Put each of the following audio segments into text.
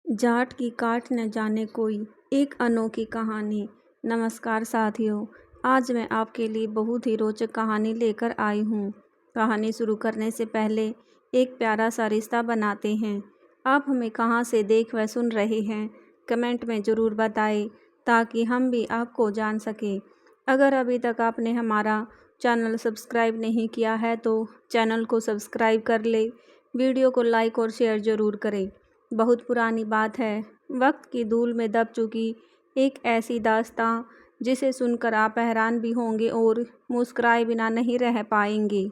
जाट की काट न जाने कोई, एक अनोखी कहानी। नमस्कार साथियों, आज मैं आपके लिए बहुत ही रोचक कहानी लेकर आई हूँ। कहानी शुरू करने से पहले एक प्यारा सा रिश्ता बनाते हैं। आप हमें कहाँ से देख व सुन रहे हैं, कमेंट में ज़रूर बताएं ताकि हम भी आपको जान सकें। अगर अभी तक आपने हमारा चैनल सब्सक्राइब नहीं किया है तो चैनल को सब्सक्राइब कर ले, वीडियो को लाइक और शेयर ज़रूर करें। बहुत पुरानी बात है, वक्त की धूल में दब चुकी एक ऐसी दास्तां जिसे सुनकर आप हैरान भी होंगे और मुस्कुराए बिना नहीं रह पाएंगे।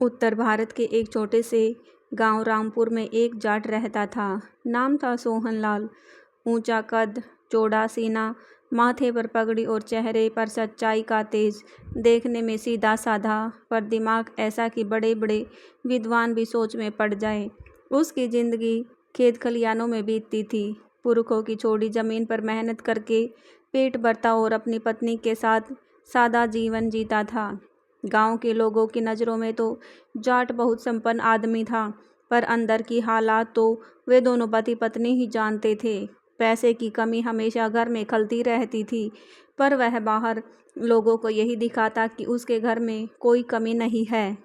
उत्तर भारत के एक छोटे से गांव रामपुर में एक जाट रहता था। नाम था सोहनलाल। ऊंचा कद, चौड़ा सीना, माथे पर पगड़ी और चेहरे पर सच्चाई का तेज। देखने में सीधा साधा, पर दिमाग ऐसा कि बड़े बड़े विद्वान भी सोच में पड़ जाए। उसकी जिंदगी खेत खलियानों में बीतती थी। पुरखों की छोड़ी जमीन पर मेहनत करके पेट भरता और अपनी पत्नी के साथ सादा जीवन जीता था। गांव के लोगों की नज़रों में तो जाट बहुत संपन्न आदमी था, पर अंदर की हालात तो वे दोनों पति पत्नी ही जानते थे। पैसे की कमी हमेशा घर में खलती रहती थी, पर वह बाहर लोगों को यही दिखाता कि उसके घर में कोई कमी नहीं है,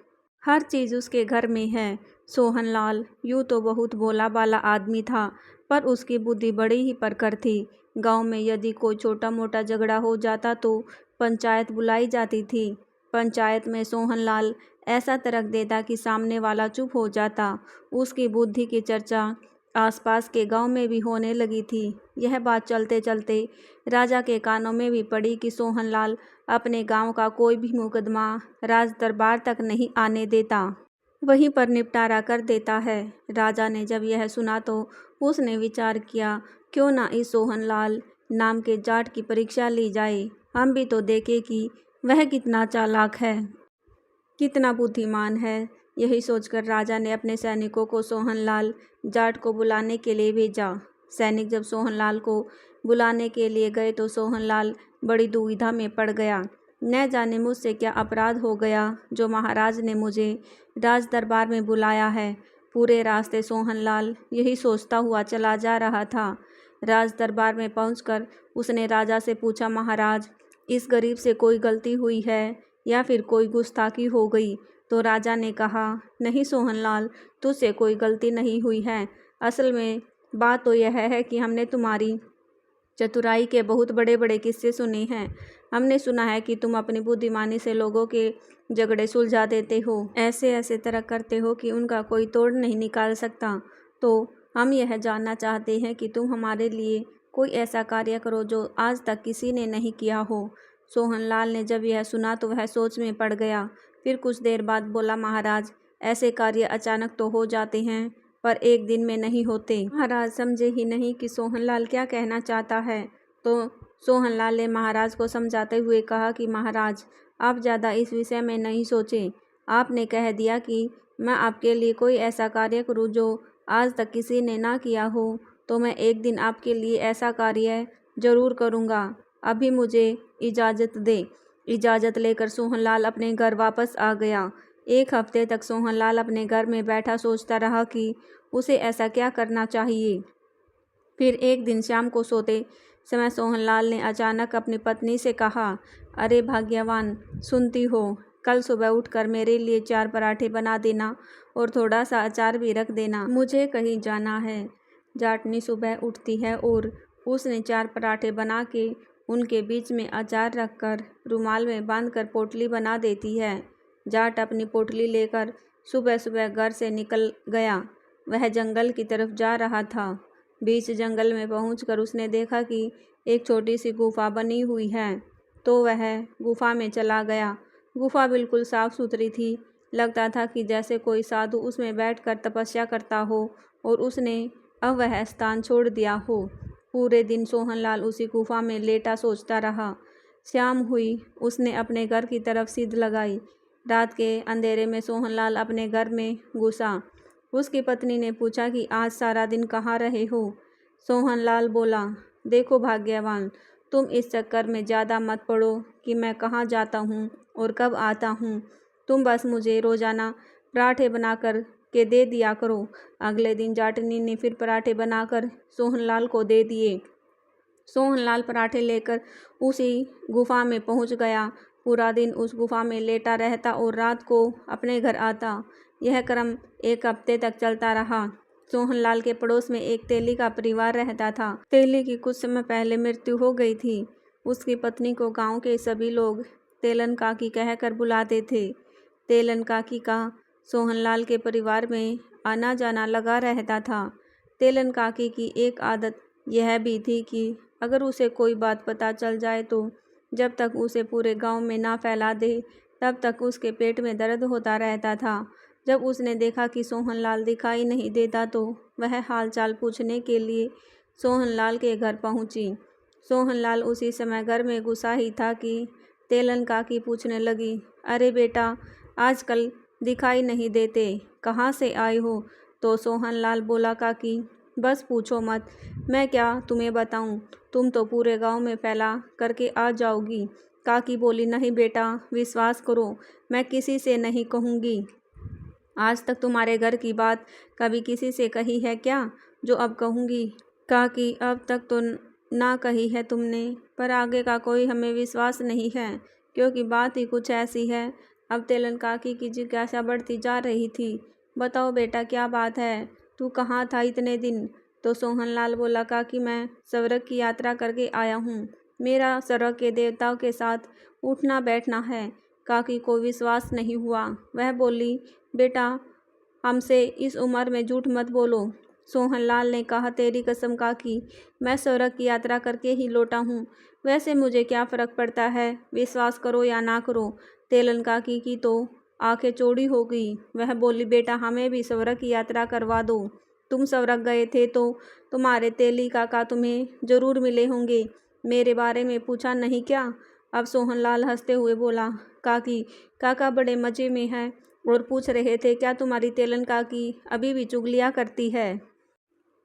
हर चीज़ उसके घर में है। सोहनलाल यूँ तो बहुत भोला भाला आदमी था, पर उसकी बुद्धि बड़ी ही परखर थी। गांव में यदि कोई छोटा मोटा झगड़ा हो जाता तो पंचायत बुलाई जाती थी। पंचायत में सोहनलाल ऐसा तर्क देता कि सामने वाला चुप हो जाता। उसकी बुद्धि की चर्चा आसपास के गांव में भी होने लगी थी। यह बात चलते चलते राजा के कानों में भी पड़ी कि सोहनलाल अपने गांव का कोई भी मुकदमा राज दरबार तक नहीं आने देता, वहीं पर निपटारा कर देता है। राजा ने जब यह सुना तो उसने विचार किया, क्यों ना इस सोहनलाल नाम के जाट की परीक्षा ली जाए। हम भी तो देखें कि वह कितना चालाक है, कितना बुद्धिमान है। यही सोचकर राजा ने अपने सैनिकों को सोहनलाल जाट को बुलाने के लिए भेजा। सैनिक जब सोहनलाल को बुलाने के लिए गए तो सोहनलाल बड़ी दुविधा में पड़ गया। न जाने मुझसे क्या अपराध हो गया जो महाराज ने मुझे राज दरबार में बुलाया है। पूरे रास्ते सोहनलाल यही सोचता हुआ चला जा रहा था। राज दरबार में पहुंचकर उसने राजा से पूछा, महाराज, इस गरीब से कोई गलती हुई है या फिर कोई गुस्ताखी हो गई? तो राजा ने कहा, नहीं सोहनलाल, तुझसे कोई गलती नहीं हुई है। असल में बात तो यह है कि हमने तुम्हारी चतुराई के बहुत बड़े बड़े किस्से सुने हैं। हमने सुना है कि तुम अपनी बुद्धिमानी से लोगों के झगड़े सुलझा देते हो, ऐसे ऐसे तरह करते हो कि उनका कोई तोड़ नहीं निकाल सकता। तो हम यह जानना चाहते हैं कि तुम हमारे लिए कोई ऐसा कार्य करो जो आज तक किसी ने नहीं किया हो। सोहनलाल ने जब यह सुना तो वह सोच में पड़ गया। फिर कुछ देर बाद बोला, महाराज, ऐसे कार्य अचानक तो हो जाते हैं, पर एक दिन में नहीं होते। महाराज समझे ही नहीं कि सोहनलाल क्या कहना चाहता है। तो सोहनलाल ने महाराज को समझाते हुए कहा कि महाराज, आप ज़्यादा इस विषय में नहीं सोचें। आपने कह दिया कि मैं आपके लिए कोई ऐसा कार्य करूं जो आज तक किसी ने ना किया हो, तो मैं एक दिन आपके लिए ऐसा कार्य जरूर करूंगा। अभी मुझे इजाज़त दे। इजाज़त लेकर सोहनलाल अपने घर वापस आ गया। एक हफ्ते तक सोहनलाल अपने घर में बैठा सोचता रहा कि उसे ऐसा क्या करना चाहिए। फिर एक दिन शाम को सोते समय सोहनलाल ने अचानक अपनी पत्नी से कहा, अरे भाग्यवान, सुनती हो? कल सुबह उठकर मेरे लिए 4 पराठे बना देना और थोड़ा सा अचार भी रख देना, मुझे कहीं जाना है। जाटनी सुबह उठती है और उसने 4 पराठे बना के उनके बीच में अचार रखकर रुमाल में बांधकर पोटली बना देती है। जाट अपनी पोटली लेकर सुबह सुबह घर से निकल गया। वह जंगल की तरफ जा रहा था। बीच जंगल में पहुंचकर उसने देखा कि एक छोटी सी गुफा बनी हुई है, तो वह गुफा में चला गया। गुफा बिल्कुल साफ सुथरी थी। लगता था कि जैसे कोई साधु उसमें बैठकर तपस्या करता हो और उसने अब वह स्थान छोड़ दिया हो। पूरे दिन सोहनलाल उसी गुफा में लेटा सोचता रहा। शाम हुई, उसने अपने घर की तरफ सीध लगाई। रात के अंधेरे में सोहनलाल अपने घर में घुसा। उसकी पत्नी ने पूछा कि आज सारा दिन कहाँ रहे हो? सोहनलाल बोला, देखो भाग्यवान, तुम इस चक्कर में ज़्यादा मत पड़ो कि मैं कहाँ जाता हूँ और कब आता हूँ। तुम बस मुझे रोज़ाना पराठे बनाकर के दे दिया करो। अगले दिन जाटनी ने फिर पराठे बनाकर सोहनलाल को दे दिए। सोहनलाल पराठे लेकर उसी गुफा में पहुंच गया। पूरा दिन उस गुफा में लेटा रहता और रात को अपने घर आता। यह क्रम 1 हफ्ते तक चलता रहा। सोहनलाल के पड़ोस में एक तेली का परिवार रहता था। तेली की कुछ समय पहले मृत्यु हो गई थी। उसकी पत्नी को गांव के सभी लोग तेलन काकी कहकर बुलाते थे। तेलन काकी का सोहनलाल के परिवार में आना जाना लगा रहता था। तेलन काकी की एक आदत यह भी थी कि अगर उसे कोई बात पता चल जाए तो जब तक उसे पूरे गांव में ना फैला दे तब तक उसके पेट में दर्द होता रहता था। जब उसने देखा कि सोहनलाल दिखाई नहीं देता तो वह हालचाल पूछने के लिए सोहनलाल के घर पहुंची। सोहनलाल उसी समय घर में घुसा ही था कि तेलन काकी पूछने लगी, अरे बेटा, आजकल दिखाई नहीं देते, कहाँ से आए हो? तो सोहनलाल बोला, काकी बस पूछो मत, मैं क्या तुम्हें बताऊं, तुम तो पूरे गांव में फैला करके आ जाओगी। काकी बोली, नहीं बेटा, विश्वास करो, मैं किसी से नहीं कहूँगी। आज तक तुम्हारे घर की बात कभी किसी से कही है क्या जो अब कहूँगी? काकी, अब तक तो ना कही है तुमने, पर आगे का कोई हमें विश्वास नहीं है, क्योंकि बात ही कुछ ऐसी है। अब तेलन काकी की जिज्ञासा बढ़ती जा रही थी। बताओ बेटा, क्या बात है? तू कहाँ था इतने दिन? तो सोहनलाल बोला, काकी मैं स्वर्ग की यात्रा करके आया हूँ। मेरा स्वर्ग के देवताओं के साथ उठना बैठना है। काकी को विश्वास नहीं हुआ। वह बोली, बेटा, हमसे इस उम्र में झूठ मत बोलो। सोहनलाल ने कहा, तेरी कसम काकी, मैं स्वर्ग की यात्रा करके ही लौटा हूँ। वैसे मुझे क्या फ़र्क पड़ता है, विश्वास करो या ना करो। तेलन काकी की तो आंखें चौड़ी हो गई। वह बोली, बेटा, हमें भी स्वर्ग की यात्रा करवा दो। तुम स्वर्ग गए थे तो तुम्हारे तेली काका तुम्हें ज़रूर मिले होंगे, मेरे बारे में पूछा नहीं क्या? अब सोहनलाल हंसते हुए बोला, काकी, काका बड़े मज़े में है और पूछ रहे थे क्या तुम्हारी तेलन काकी अभी भी चुगलियाँ करती है।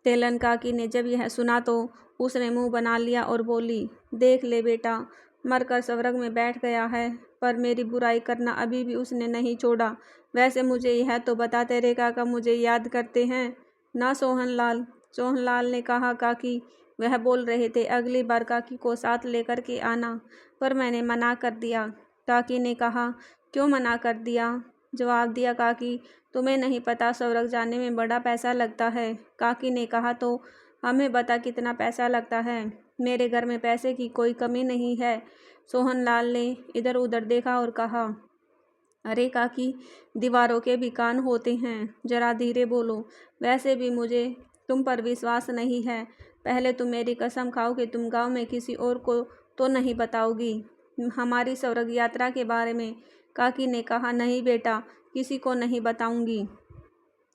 तेलन काकी ने जब यह सुना तो उसने मुंह बना लिया और बोली, देख ले बेटा, मरकर स्वर्ग में बैठ गया है, पर मेरी बुराई करना अभी भी उसने नहीं छोड़ा। वैसे मुझे यह तो बता, तेरे काका मुझे याद करते हैं ना? सोहनलाल सोहनलाल ने कहा, काकी, वह बोल रहे थे अगली बार काकी को साथ लेकर के आना, पर मैंने मना कर दिया। काकी ने कहा, क्यों मना कर दिया? जवाब दिया, काकी, तुम्हें नहीं पता स्वर्ग जाने में बड़ा पैसा लगता है। काकी ने कहा, तो हमें बता कितना पैसा लगता है, मेरे घर में पैसे की कोई कमी नहीं है। सोहनलाल ने इधर उधर देखा और कहा, अरे काकी, दीवारों के भी कान होते हैं, जरा धीरे बोलो। वैसे भी मुझे तुम पर विश्वास नहीं है। पहले तुम मेरी कसम खाओ कि तुम गांव में किसी और को तो नहीं बताओगी हमारी स्वर्ग यात्रा के बारे में। काकी ने कहा, नहीं बेटा, किसी को नहीं बताऊंगी।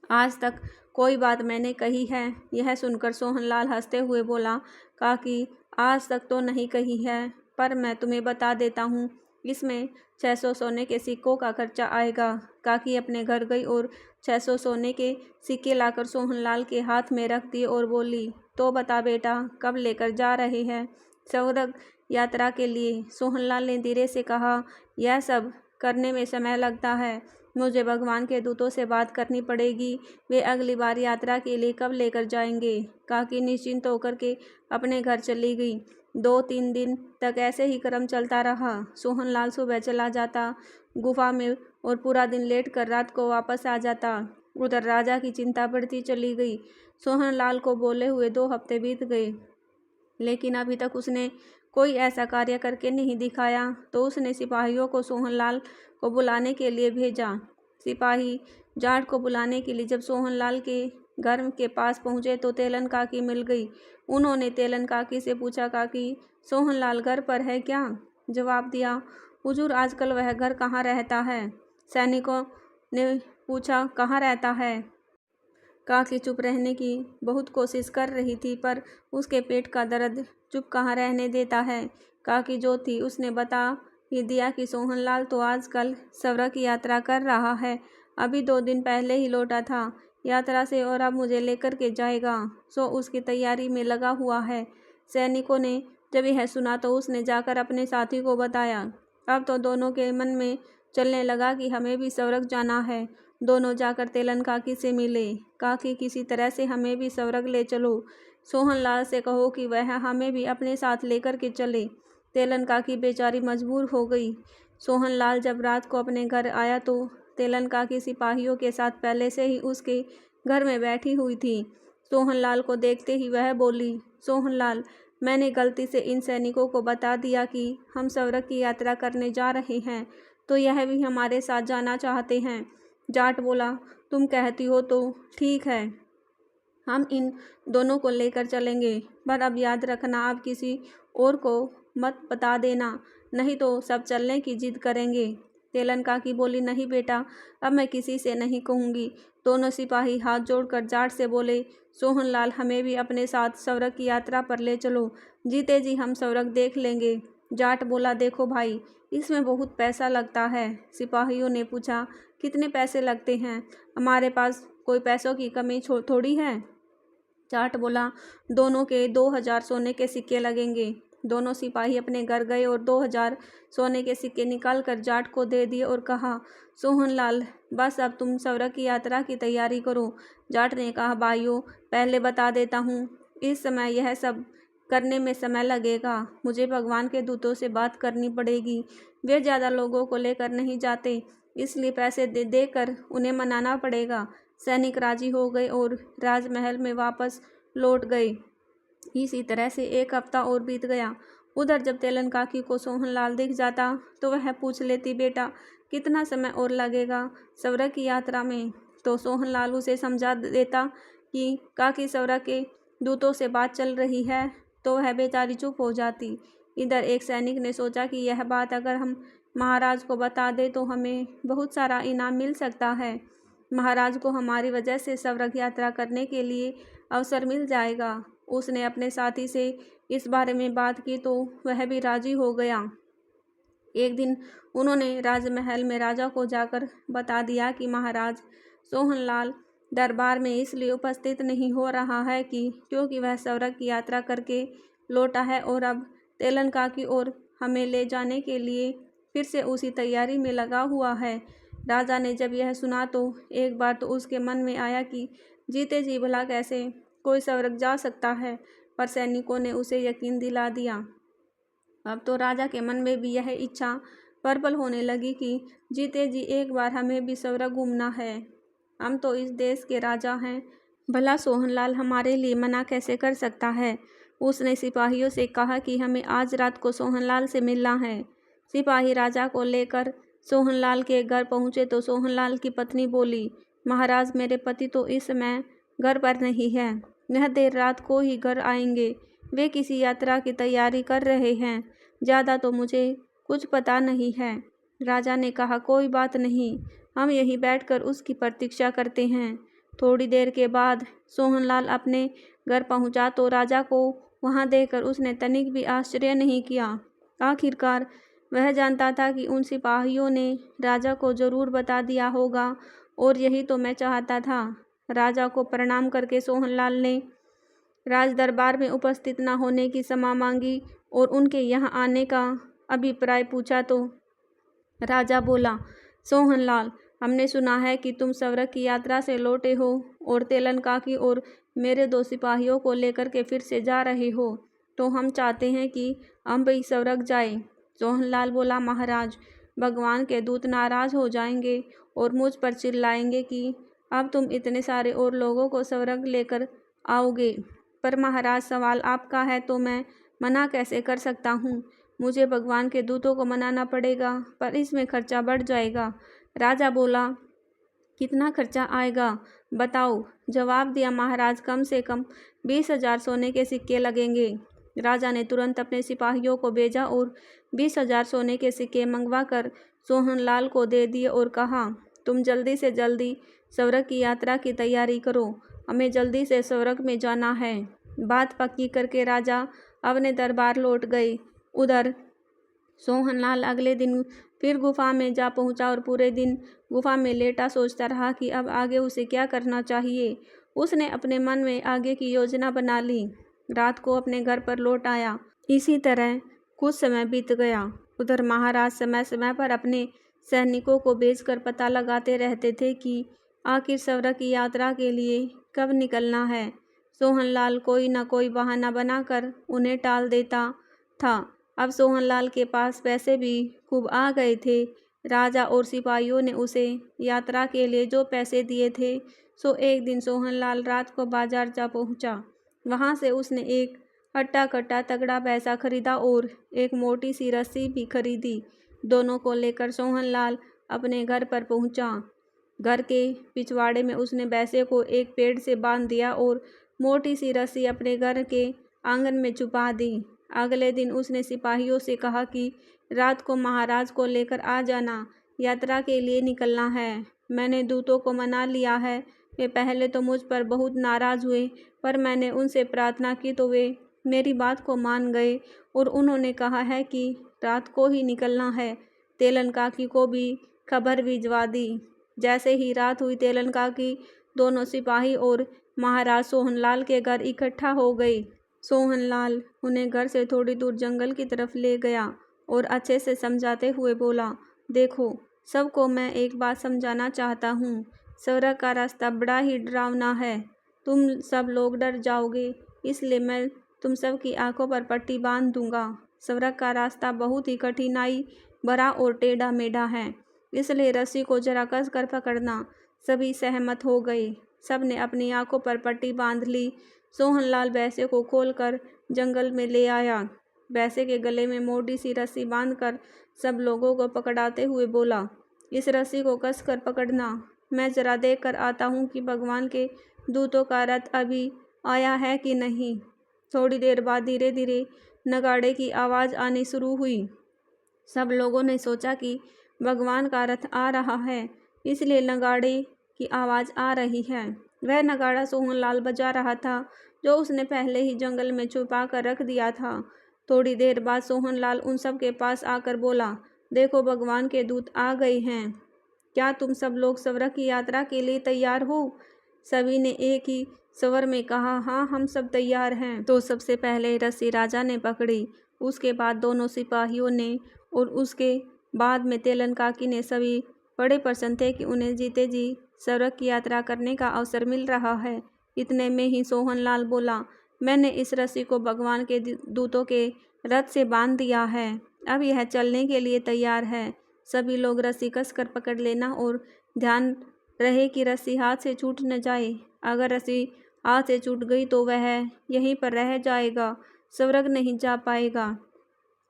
आज तक कोई बात मैंने कही है? यह सुनकर सोहनलाल हंसते हुए बोला, काकी, आज तक तो नहीं कही है, पर मैं तुम्हें बता देता हूँ, इसमें 600 सोने के सिक्कों का खर्चा आएगा। काकी अपने घर गई और 600 सोने के सिक्के लाकर सोहनलाल के हाथ में रख दिए और बोली, तो बता बेटा, कब लेकर जा रहे हैं स्वर्ग यात्रा के लिए? सोहनलाल ने धीरे से कहा, यह सब करने में समय लगता है, मुझे भगवान के दूतों से बात करनी पड़ेगी, वे अगली बार यात्रा के लिए कब लेकर जाएंगे। काकी निश्चिंत होकर के अपने घर चली गई। 2-3 दिन तक ऐसे ही क्रम चलता रहा। सोहनलाल सुबह चला जाता गुफा में और पूरा दिन लेट कर रात को वापस आ जाता। उधर राजा की चिंता बढ़ती चली गई। सोहनलाल को बोले हुए 2 हफ्ते बीत गए, लेकिन अभी तक उसने कोई ऐसा कार्य करके नहीं दिखाया। तो उसने सिपाहियों को सोहनलाल को बुलाने के लिए भेजा। सिपाही जाट को बुलाने के लिए जब सोहनलाल के घर के पास पहुंचे तो तेलन काकी मिल गई। उन्होंने तेलन काकी से पूछा, काकी, सोहनलाल घर पर है क्या? जवाब दिया, हुजूर, आजकल वह घर कहाँ रहता है? सैनिकों ने पूछा, कहाँ रहता है? काकी चुप रहने की बहुत कोशिश कर रही थी, पर उसके पेट का दर्द चुप कहाँ रहने देता है। काकी जो थी उसने बता ही दिया कि सोहनलाल तो आजकल स्वर्ग की यात्रा कर रहा है, अभी 2 दिन पहले ही लौटा था यात्रा से और अब मुझे लेकर के जाएगा, सो उसकी तैयारी में लगा हुआ है। सैनिकों ने जब यह सुना तो उसने जाकर अपने साथी को बताया। अब तो दोनों के मन में चलने लगा कि हमें भी स्वर्ग जाना है। दोनों जाकर तेलन काकी से मिले। काकी, किसी तरह से हमें भी स्वर्ग ले चलो। सोहनलाल से कहो कि वह हमें भी अपने साथ लेकर के चले। तेलन काकी बेचारी मजबूर हो गई। सोहनलाल जब रात को अपने घर आया तो तेलन काकी सिपाहियों के साथ पहले से ही उसके घर में बैठी हुई थी। सोहनलाल को देखते ही वह बोली, सोहनलाल, मैंने गलती से इन सैनिकों को बता दिया कि हम स्वर्ग की यात्रा करने जा रहे हैं, तो यह भी हमारे साथ जाना चाहते हैं। जाट बोला, तुम कहती हो तो ठीक है, हम इन दोनों को लेकर चलेंगे, पर अब याद रखना आप किसी और को मत बता देना, नहीं तो सब चलने की जिद करेंगे। तेलन काकी बोली, नहीं बेटा, अब मैं किसी से नहीं कहूँगी। दोनों सिपाही हाथ जोड़कर जाट से बोले, सोहनलाल, हमें भी अपने साथ स्वर्ग की यात्रा पर ले चलो, जीते जी हम स्वर्ग देख लेंगे। जाट बोला, देखो भाई, इसमें बहुत पैसा लगता है। सिपाहियों ने पूछा, कितने पैसे लगते हैं? हमारे पास कोई पैसों की कमी थोड़ी है। जाट बोला, दोनों के 2000 सोने के सिक्के लगेंगे। दोनों सिपाही अपने घर गए और 2000 सोने के सिक्के निकाल कर जाट को दे दिए और कहा, सोहनलाल, बस अब तुम स्वर्ग की यात्रा की तैयारी करो। जाट ने कहा, भाइयों, पहले बता देता हूँ, इस समय यह सब करने में समय लगेगा। मुझे भगवान के दूतों से बात करनी पड़ेगी। वे ज़्यादा लोगों को लेकर नहीं जाते, इसलिए पैसे दे देकर उन्हें मनाना पड़ेगा। सैनिक राजी हो गए और राजमहल में वापस लौट गए। इसी तरह से एक हफ्ता और बीत गया। उधर जब तेलन काकी को सोहनलाल दिख जाता तो वह पूछ लेती, बेटा, कितना समय और लगेगा स्वर्ग की यात्रा में? तो सोहनलाल उसे समझा देता कि काकी स्वर्ग के दूतों से बात चल रही है, तो वह बेचारी चुप हो जाती। इधर एक सैनिक ने सोचा कि यह बात अगर हम महाराज को बता दें तो हमें बहुत सारा इनाम मिल सकता है। महाराज को हमारी वजह से स्वर्ग यात्रा करने के लिए अवसर मिल जाएगा। उसने अपने साथी से इस बारे में बात की तो वह भी राजी हो गया। एक दिन उन्होंने राजमहल में राजा को जाकर बता दिया कि महाराज, सोहनलाल दरबार में इसलिए उपस्थित नहीं हो रहा है कि क्योंकि वह स्वर्ग की यात्रा करके लौटा है और अब तेलन काकी और हमें ले जाने के लिए फिर से उसी तैयारी में लगा हुआ है। राजा ने जब यह सुना तो एक बार तो उसके मन में आया कि जीते जी भला कैसे कोई स्वर्ग जा सकता है, पर सैनिकों ने उसे यकीन दिला दिया। अब तो राजा के मन में भी यह इच्छा प्रबल होने लगी कि जीते जी एक बार हमें भी स्वर्ग घूमना है। हम तो इस देश के राजा हैं, भला सोहनलाल हमारे लिए मना कैसे कर सकता है। उसने सिपाहियों से कहा कि हमें आज रात को सोहनलाल से मिलना है। सिपाही राजा को लेकर सोहनलाल के घर पहुंचे तो सोहनलाल की पत्नी बोली, महाराज, मेरे पति तो इस समय घर पर नहीं है, वह देर रात को ही घर आएंगे। वे किसी यात्रा की तैयारी कर रहे हैं, ज़्यादा तो मुझे कुछ पता नहीं है। राजा ने कहा, कोई बात नहीं, हम यहीं बैठकर उसकी प्रतीक्षा करते हैं। थोड़ी देर के बाद सोहनलाल अपने घर पहुंचा तो राजा को वहां देखकर उसने तनिक भी आश्चर्य नहीं किया। आखिरकार वह जानता था कि उन सिपाहियों ने राजा को जरूर बता दिया होगा, और यही तो मैं चाहता था। राजा को प्रणाम करके सोहनलाल ने राज दरबार में उपस्थित न होने की क्षमा मांगी और उनके यहाँ आने का अभिप्राय पूछा तो राजा बोला, सोहनलाल, हमने सुना है कि तुम स्वर्ग की यात्रा से लौटे हो और तेलन काकी और मेरे 2 सिपाहियों को लेकर के फिर से जा रहे हो, तो हम चाहते हैं कि हम भी स्वर्ग जाए। सोहनलाल बोला, महाराज, भगवान के दूत नाराज हो जाएंगे और मुझ पर चिल्लाएंगे कि अब तुम इतने सारे और लोगों को स्वर्ग लेकर आओगे। पर महाराज, सवाल आपका है तो मैं मना कैसे कर सकता हूँ। मुझे भगवान के दूतों को मनाना पड़ेगा, पर इसमें खर्चा बढ़ जाएगा। राजा बोला, कितना खर्चा आएगा बताओ। जवाब दिया महाराज, कम से कम 20,000 सोने के सिक्के लगेंगे। राजा ने तुरंत अपने सिपाहियों को भेजा और 20,000 सोने के सिक्के मंगवा कर सोहनलाल को दे दिए और कहा, तुम जल्दी से जल्दी स्वर्ग की यात्रा की तैयारी करो, हमें जल्दी से स्वर्ग में जाना है। बात पक्की करके राजा अपने दरबार लौट गए। उधर सोहनलाल अगले दिन फिर गुफा में जा पहुंचा और पूरे दिन गुफा में लेटा सोचता रहा कि अब आगे उसे क्या करना चाहिए। उसने अपने मन में आगे की योजना बना ली। रात को अपने घर पर लौट आया। इसी तरह कुछ समय बीत गया। उधर महाराज समय समय पर अपने सैनिकों को भेजकर पता लगाते रहते थे कि आखिर सवरा की यात्रा के लिए कब निकलना है। सोहनलाल कोई न कोई बहाना बनाकर उन्हें टाल देता था। अब सोहनलाल के पास पैसे भी खूब आ गए थे। राजा और सिपाहियों ने उसे यात्रा के लिए जो पैसे दिए थे, सो एक दिन सोहनलाल रात को बाजार जा पहुंचा। वहां से उसने एक हट्टा कट्टा तगड़ा पैसा खरीदा और एक मोटी सी रस्सी भी खरीदी। दोनों को लेकर सोहनलाल अपने घर पर पहुंचा। घर के पिछवाड़े में उसने भैंसे को एक पेड़ से बांध दिया और मोटी सी रस्सी अपने घर के आंगन में छुपा दी। अगले दिन उसने सिपाहियों से कहा कि रात को महाराज को लेकर आ जाना, यात्रा के लिए निकलना है। मैंने दूतों को मना लिया है। वे पहले तो मुझ पर बहुत नाराज हुए, पर मैंने उनसे प्रार्थना की तो वे मेरी बात को मान गए और उन्होंने कहा है कि रात को ही निकलना है। तेलन काकी को भी खबर भिजवा दी। जैसे ही रात हुई, तेलन काकी, दोनों सिपाही और महाराज सोहनलाल के घर इकट्ठा हो गई। सोहनलाल उन्हें घर से थोड़ी दूर जंगल की तरफ ले गया और अच्छे से समझाते हुए बोला, देखो, सबको मैं एक बात समझाना चाहता हूँ। सवरा का रास्ता बड़ा ही डरावना है। तुम सब लोग डर जाओगे, इसलिए मैं तुम सब की आंखों पर पट्टी बांध दूंगा। सवरा का रास्ता बहुत ही कठिनाई भरा और टेढ़ा मेढ़ा है, इसलिए रस्सी को जरा कस कर पकड़ना। सभी सहमत हो गए। सब ने अपनी आंखों पर पट्टी बांध ली। सोहनलाल भैंसे को खोलकर जंगल में ले आया। भैंसे के गले में मोटी सी रस्सी बांधकर सब लोगों को पकड़ाते हुए बोला, इस रस्सी को कस कर पकड़ना। मैं जरा देख कर आता हूँ कि भगवान के दूतों का रथ अभी आया है कि नहीं। थोड़ी देर बाद धीरे धीरे नगाड़े की आवाज़ आनी शुरू हुई। सब लोगों ने सोचा कि भगवान का रथ आ रहा है, इसलिए नगाड़े की आवाज़ आ रही है। वह नगाड़ा सोहनलाल बजा रहा था, जो उसने पहले ही जंगल में छुपा कर रख दिया था। थोड़ी देर बाद सोहनलाल उन सब के पास आकर बोला, देखो, भगवान के दूत आ गए हैं। क्या तुम सब लोग सवरा की यात्रा के लिए तैयार हो? सभी ने एक ही स्वर में कहा, हाँ, हम सब तैयार हैं। तो सबसे पहले रस्सी राजा ने पकड़ी, उसके बाद दोनों सिपाहियों ने और उसके बाद में तेलन काकी ने। सभी बड़े प्रसन्न थे कि उन्हें जीते जी सवरा की यात्रा करने का अवसर मिल रहा है। इतने में ही सोहनलाल बोला, मैंने इस रस्सी को भगवान के दूतों के रथ से बांध दिया है। अब यह चलने के लिए तैयार है। सभी लोग रस्सी कस कर पकड़ लेना और ध्यान रहे कि रस्सी हाथ से छूट न जाए। अगर रस्सी हाथ से छूट गई तो वह यहीं पर रह जाएगा, स्वर्ग नहीं जा पाएगा।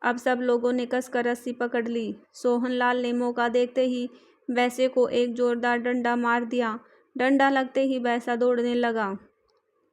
अब सब लोगों ने कसकर रस्सी पकड़ ली। सोहनलाल ने मौका देखते ही भैंसे को एक जोरदार डंडा मार दिया। डंडा लगते ही भैंसा दौड़ने लगा।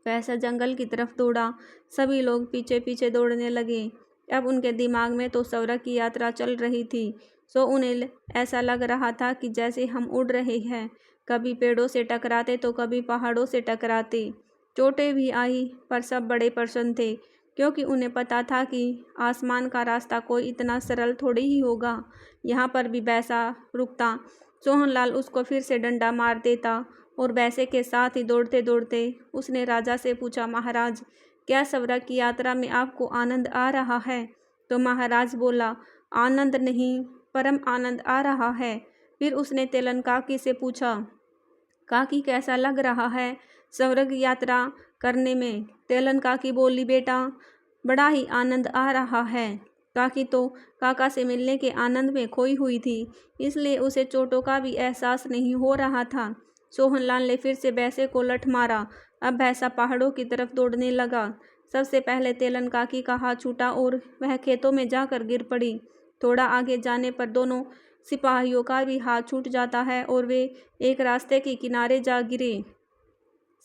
भैंसा जंगल की तरफ दौड़ा। सभी लोग पीछे पीछे दौड़ने लगे। अब उनके दिमाग में तो सवरा की यात्रा चल रही थी, सो उन्हें ऐसा लग रहा था कि जैसे हम उड़ रहे हैं। कभी पेड़ों से टकराते तो कभी पहाड़ों से टकराते। चोटें भी आई, पर सब बड़े प्रसन्न थे, क्योंकि उन्हें पता था कि आसमान का रास्ता कोई इतना सरल थोड़ी ही होगा। यहाँ पर भी भैंसा रुकता, सोहनलाल उसको फिर से डंडा मार देता और भैंसे के साथ ही दौड़ते दौड़ते उसने राजा से पूछा, महाराज, क्या सवरा की यात्रा में आपको आनंद आ रहा है? तो महाराज बोला, आनंद नहीं, परम आनंद आ रहा है। फिर उसने तेलन काकी से पूछा, काकी, कैसा लग रहा है सवरा की यात्रा करने में? तेलन काकी बोली, बेटा, बड़ा ही आनंद आ रहा है। काकी तो काका से मिलने के आनंद में खोई हुई थी, इसलिए उसे चोटों का भी एहसास नहीं हो रहा था। सोहनलाल ने फिर से भैंसे को लठ मारा। अब भैंसा पहाड़ों की तरफ दौड़ने लगा। सबसे पहले तेलन काकी का हाथ छूटा और वह खेतों में जाकर गिर पड़ी। थोड़ा आगे जाने पर दोनों सिपाहियों का भी हाथ छूट जाता है और वे एक रास्ते के किनारे जा गिरे।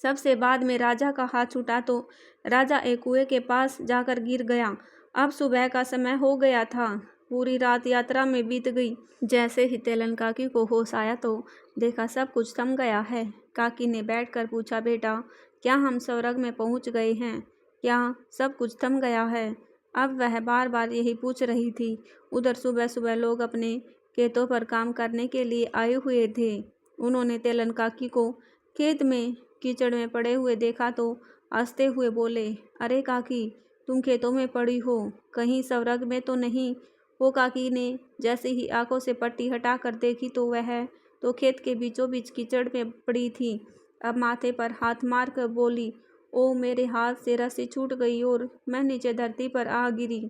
सबसे बाद में राजा का हाथ छूटा तो राजा एक कुएं के पास जाकर गिर गया। अब सुबह का समय हो गया था। पूरी रात यात्रा में बीत गई। जैसे ही तेलन काकी को होश आया तो देखा सब कुछ थम गया है। काकी ने बैठकर पूछा, बेटा, क्या हम स्वर्ग में पहुंच गए हैं? क्या सब कुछ थम गया है? अब वह बार बार यही पूछ रही थी। उधर सुबह सुबह लोग अपने खेतों पर काम करने के लिए आए हुए थे। उन्होंने तेलन काकी को खेत में कीचड़ में पड़े हुए देखा तो हंसते हुए बोले, अरे काकी, तुम खेतों में पड़ी हो, कहीं स्वर्ग में तो नहीं? वो काकी ने जैसे ही आंखों से पट्टी हटा कर देखी तो वह तो खेत के बीचों बीच कीचड़ में पड़ी थी। अब माथे पर हाथ मार कर बोली, ओ मेरे हाथ से रस्सी छूट गई और मैं नीचे धरती पर आ गिरी।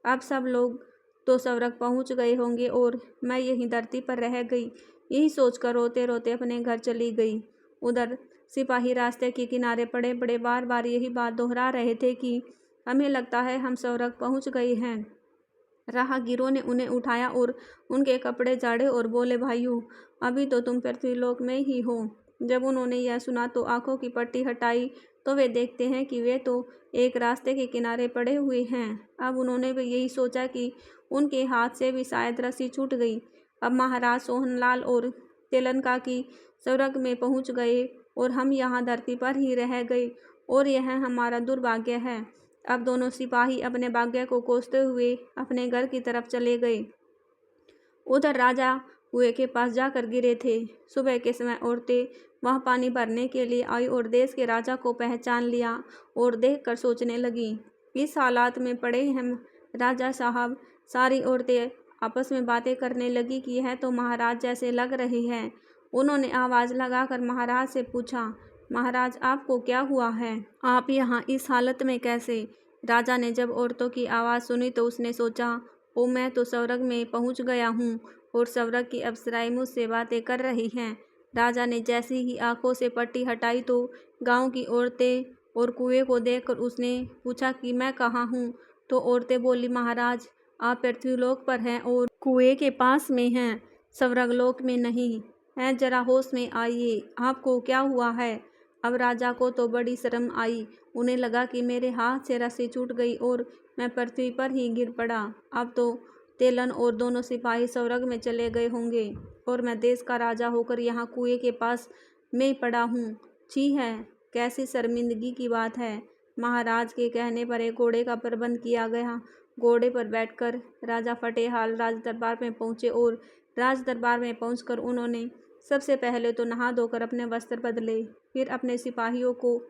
अब सब लोग तो स्वर्ग पहुंच गए होंगे और मैं यहीं धरती पर रह गई। यही सोचकर रोते रोते अपने घर चली गई। उधर सिपाही रास्ते के किनारे पड़े पड़े बार बार यही बात दोहरा रहे थे कि हमें लगता है हम स्वर्ग पहुंच गए हैं। राहगीरों ने उन्हें उठाया और उनके कपड़े झाड़े और बोले, भाइयों अभी तो तुम पृथ्वीलोक में ही हो। जब उन्होंने यह सुना तो आंखों की पट्टी हटाई तो वे देखते हैं कि वे तो एक रास्ते के किनारे पड़े हुए हैं। अब उन्होंने भी यही सोचा कि उनके हाथ से भी शायद रस्सी छूट गई। अब महाराज सोहनलाल और तेलन काकी स्वर्ग में पहुंच गए और हम यहाँ धरती पर ही रह गए और यह हमारा दुर्भाग्य है। अब दोनों सिपाही अपने भाग्य को कोसते हुए अपने घर की तरफ चले गए। उधर राजा कुएं के पास जाकर गिरे थे। सुबह के समय औरतें वहां पानी भरने के लिए आई और देश के राजा को पहचान लिया और देखकर सोचने लगी, इस हालात में पड़े हम राजा साहब। सारी औरतें आपस में बातें करने लगी कि यह तो महाराज जैसे लग रहे हैं। उन्होंने आवाज़ लगाकर महाराज से पूछा, महाराज आपको क्या हुआ है? आप यहाँ इस हालत में कैसे? राजा ने जब औरतों की आवाज़ सुनी तो उसने सोचा, ओ मैं तो स्वर्ग में पहुँच गया हूँ और स्वर्ग की अप्सराएं मुझसे बातें कर रही हैं। राजा ने जैसे ही आंखों से पट्टी हटाई तो गांव की औरतें और कुएं को देखकर उसने पूछा कि मैं कहाँ हूँ? तो औरतें बोली, महाराज आप पृथ्वीलोक पर हैं और कुएं के पास में हैं, स्वर्गलोक में नहीं हैं। जरा होश में आइए, आपको क्या हुआ है? अब राजा को तो बड़ी शर्म आई। उन्हें लगा कि मेरे हाथ से रस्सी छूट गई और मैं पृथ्वी पर ही गिर पड़ा। अब तो तेलन और दोनों सिपाही स्वर्ग में चले गए होंगे और मैं देश का राजा होकर यहाँ कुएं के पास में पड़ा हूँ। छी है, कैसी शर्मिंदगी की बात है। महाराज के कहने पर एक घोड़े का प्रबंध किया गया। घोड़े पर बैठकर राजा फटेहाल राज दरबार में पहुँचे और राज दरबार में पहुँचकर उन्होंने सबसे पहले तो नहा धोकर अपने वस्त्र बदले। फिर अपने सिपाहियों को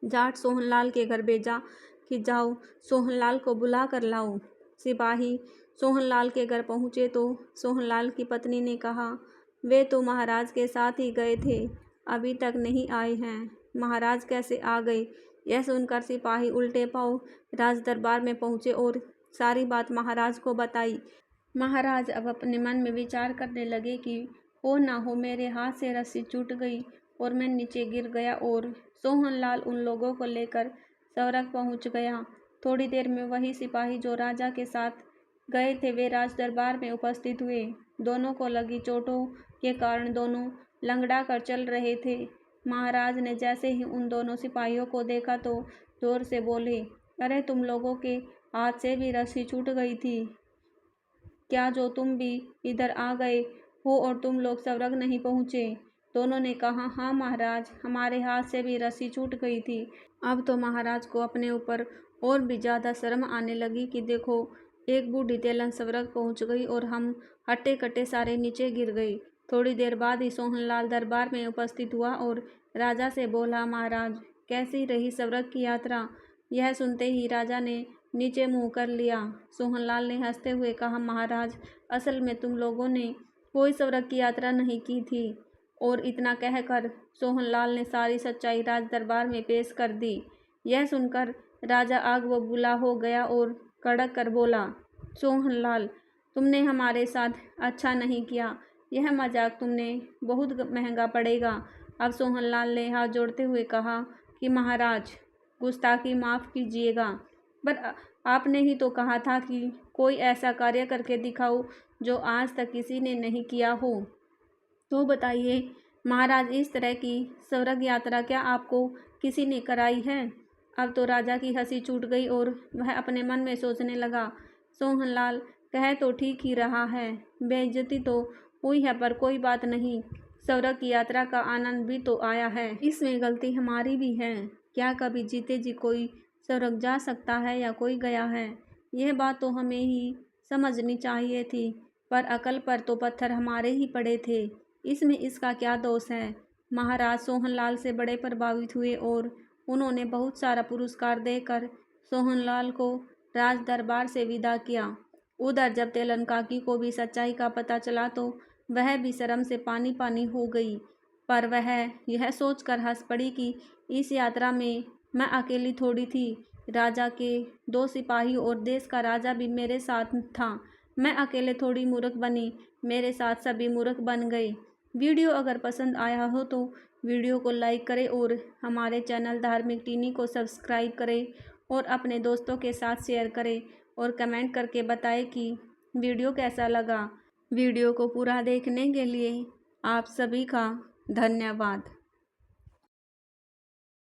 जाट सोहनलाल के घर भेजा कि जाओ सोहनलाल को बुला कर लाओ। सिपाही सोहनलाल के घर पहुँचे तो सोहनलाल की पत्नी ने कहा, वे तो महाराज के साथ ही गए थे, अभी तक नहीं आए हैं। महाराज कैसे आ गए? यह सुनकर सिपाही उल्टे पांव राज दरबार में पहुँचे और सारी बात महाराज को बताई। महाराज अब अपने मन में विचार करने लगे कि हो ना हो मेरे हाथ से रस्सी छूट गई और मैं नीचे गिर गया और सोहनलाल उन लोगों को लेकर स्वर्ग पहुंच गया। थोड़ी देर में वही सिपाही जो राजा के साथ गए थे वे राज दरबार में उपस्थित हुए। दोनों को लगी चोटों के कारण दोनों लंगड़ा कर चल रहे थे। महाराज ने जैसे ही उन दोनों सिपाहियों को देखा तो जोर से बोले, अरे तुम लोगों के हाथ से भी रस्सी छूट गई थी क्या, जो तुम भी इधर आ गए हो और तुम लोग स्वर्ग नहीं पहुँचे? दोनों ने कहा, हाँ महाराज, हमारे हाथ से भी रस्सी छूट गई थी। अब तो महाराज को अपने ऊपर और भी ज़्यादा शर्म आने लगी कि देखो एक बूढ़ी तेलन स्वर्ग पहुँच गई और हम हट्टे कट्टे सारे नीचे गिर गए। थोड़ी देर बाद ही सोहनलाल दरबार में उपस्थित हुआ और राजा से बोला, महाराज कैसी रही स्वर्ग की यात्रा? यह सुनते ही राजा ने नीचे मुँह कर लिया। सोहनलाल ने हंसते हुए कहा, महाराज असल में तुम लोगों ने कोई स्वर्ग की यात्रा नहीं की थी। और इतना कहकर सोहनलाल ने सारी सच्चाई राज दरबार में पेश कर दी। यह सुनकर राजा आग व बूला हो गया और कड़क कर बोला, सोहनलाल तुमने हमारे साथ अच्छा नहीं किया, यह मजाक तुमने बहुत महंगा पड़ेगा। अब सोहनलाल ने हाथ जोड़ते हुए कहा कि महाराज गुस्ताखी माफ़ कीजिएगा, पर आपने ही तो कहा था कि कोई ऐसा कार्य करके दिखाओ जो आज तक किसी ने नहीं किया हो। तो बताइए महाराज, इस तरह की स्वर्ग यात्रा क्या आपको किसी ने कराई है? अब तो राजा की हंसी छूट गई और वह अपने मन में सोचने लगा, सोहनलाल कह तो ठीक ही रहा है, बेइज्जती तो हुई है पर कोई बात नहीं, स्वर्ग की यात्रा का आनंद भी तो आया है। इसमें गलती हमारी भी है। क्या कभी जीते जी कोई स्वर्ग जा सकता है या कोई गया है? यह बात तो हमें ही समझनी चाहिए थी, पर अकल पर तो पत्थर हमारे ही पड़े थे, इसमें इसका क्या दोष है? महाराज सोहनलाल से बड़े प्रभावित हुए और उन्होंने बहुत सारा पुरस्कार देकर सोहनलाल को राज दरबार से विदा किया। उधर जब तेलन काकी को भी सच्चाई का पता चला तो वह भी शर्म से पानी पानी हो गई, पर वह यह सोचकर हंस पड़ी कि इस यात्रा में मैं अकेली थोड़ी थी। राजा के 2 सिपाही और देश का राजा भी मेरे साथ था। मैं अकेले थोड़ी मूर्ख बनी, मेरे साथ सभी मूर्ख बन गए। वीडियो अगर पसंद आया हो तो वीडियो को लाइक करें और हमारे चैनल धार्मिक टीनी को सब्सक्राइब करें और अपने दोस्तों के साथ शेयर करें और कमेंट करके बताएं कि वीडियो कैसा लगा। वीडियो को पूरा देखने के लिए आप सभी का धन्यवाद।